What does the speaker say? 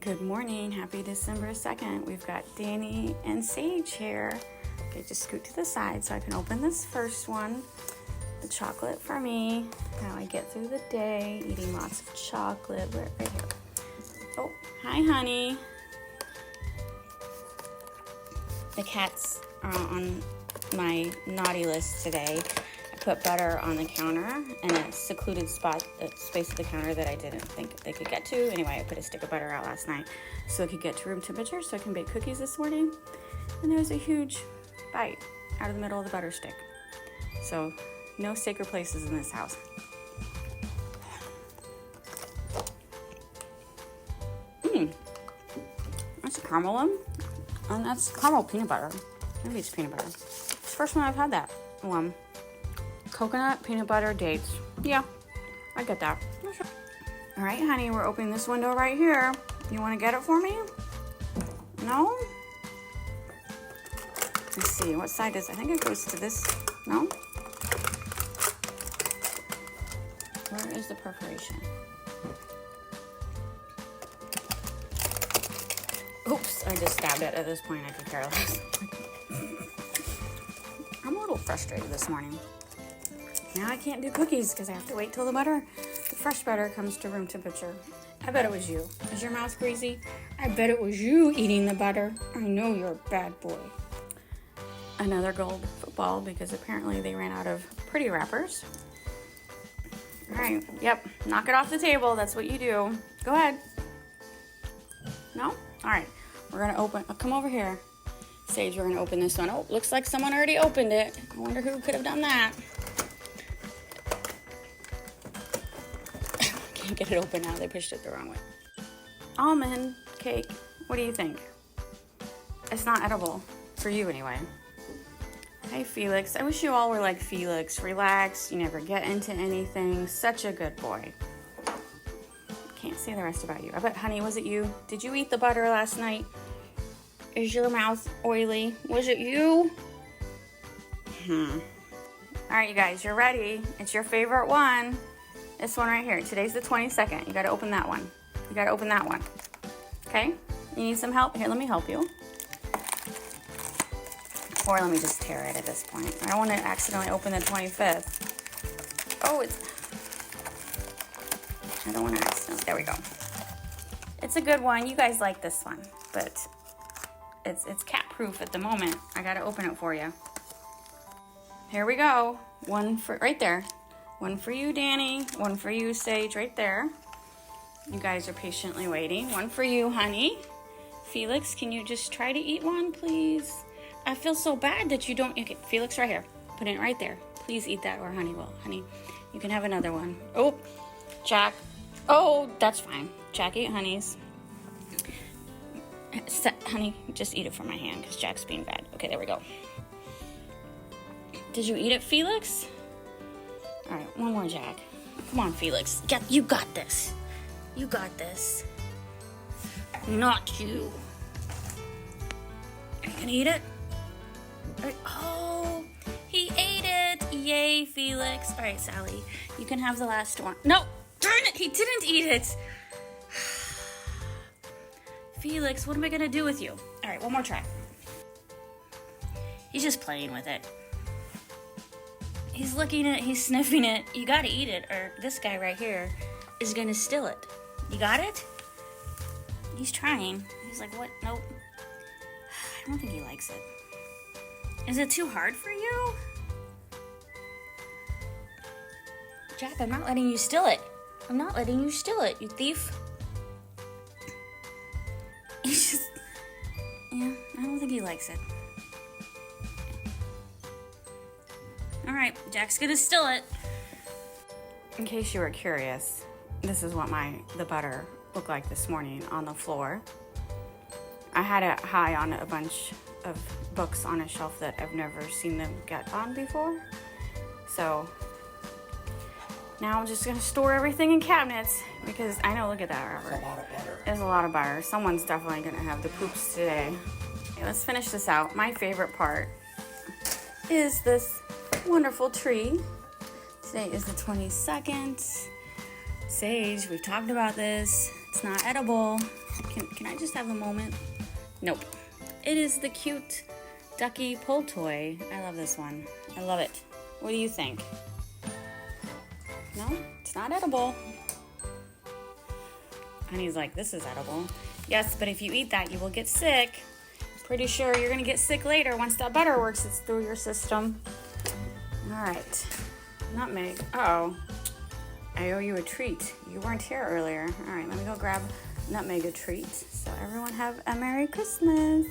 Good morning, happy December 2nd. We've got Danny and Sage here. Okay, just scoot to the side so I can open this first one. The chocolate for me, how I get through the day, eating lots of chocolate. Right here. Oh, hi honey. The cats are on my naughty list today. I put butter on the counter in a secluded space of the counter that I didn't think they could get to. Anyway, I put a stick of butter out last night so it could get to room temperature so I can bake cookies this morning. And there was a huge bite out of the middle of the butter stick. So no sacred places in this house. That's a caramel one. And that's caramel peanut butter. Maybe it's peanut butter. It's the first one I've had that one. Coconut, peanut butter, dates. Yeah, I get that. All right, honey, we're opening this window right here. You want to get it for me? No? Let's see, what side does it? I think it goes to this. No? Where is the perforation? Oops, I just stabbed it. At this point, I could care less. I'm a little frustrated this morning. Now I can't do cookies because I have to wait till the fresh butter comes to room temperature. I bet it was you. Is your mouth greasy? I bet it was you eating the butter. I know you're a bad boy. Another gold football because apparently they ran out of pretty wrappers. All right, yep, knock it off the table. That's what you do. Go ahead. No? All right, we're gonna open, come over here. Sage, we're gonna open this one. Oh, looks like someone already opened it. I wonder who could have done that. Can't get it open now, they pushed it the wrong way. Almond cake, what do you think? It's not edible, for you anyway. Hey Felix, I wish you all were like Felix. Relax, you never get into anything. Such a good boy. Can't say the rest about you. I bet, honey, was it you? Did you eat the butter last night? Is your mouth oily? Was it you? All right, you guys, you're ready. It's your favorite one. This one right here. Today's the 22nd. You gotta open that one. You gotta open that one. Okay? You need some help? Here, let me help you. Or let me just tear it at this point. I don't want to accidentally open the 25th. Oh, I don't want to accidentally. There we go. It's a good one. You guys like this one, but it's cat proof at the moment. I gotta open it for you. Here we go. One for right there. One for you, Danny. One for you, Sage, right there. You guys are patiently waiting. One for you, honey. Felix, can you just try to eat one, please? I feel so bad that you don't. Okay, Felix, right here. Put it right there. Please eat that, or honey will. Honey, you can have another one. Oh, Jack. Oh, that's fine. Jack ate honey's. Honey, just eat it from my hand because Jack's being bad. Okay, there we go. Did you eat it, Felix? All right, one more, Jack. Come on, Felix. You got this. You got this. Not you. Are you gonna eat it? Oh, he ate it. Yay, Felix. All right, Sally, you can have the last one. No, darn it, he didn't eat it. Felix, what am I gonna do with you? All right, one more try. He's just playing with it. He's looking at it, he's sniffing it. You gotta eat it, or this guy right here is gonna steal it. You got it? He's trying. He's like, what? Nope. I don't think he likes it. Is it too hard for you? Jack, I'm not letting you steal it. I'm not letting you steal it, you thief. He's just, yeah, I don't think he likes it. All right, Jack's gonna steal it. In case you were curious, this is what the butter looked like this morning on the floor. I had it high on a bunch of books on a shelf that I've never seen them get on before. So now I'm just gonna store everything in cabinets because I know, look at that, Robert. That's a lot of butter. There's a lot of butter. Someone's definitely gonna have the poops today. Okay, let's finish this out. My favorite part is this wonderful tree. Today is the 22nd. Sage, we've talked about this. It's not edible. Can I just have a moment? Nope. It is the cute ducky pull toy. I love this one. I love it. What do you think? No, it's not edible. Honey's like, this is edible. Yes, but if you eat that, you will get sick. Pretty sure you're gonna get sick later once that butter works its through your system. All right, nutmeg. Uh-oh, I owe you a treat. You weren't here earlier. All right, let me go grab nutmeg a treat. So everyone have a Merry Christmas.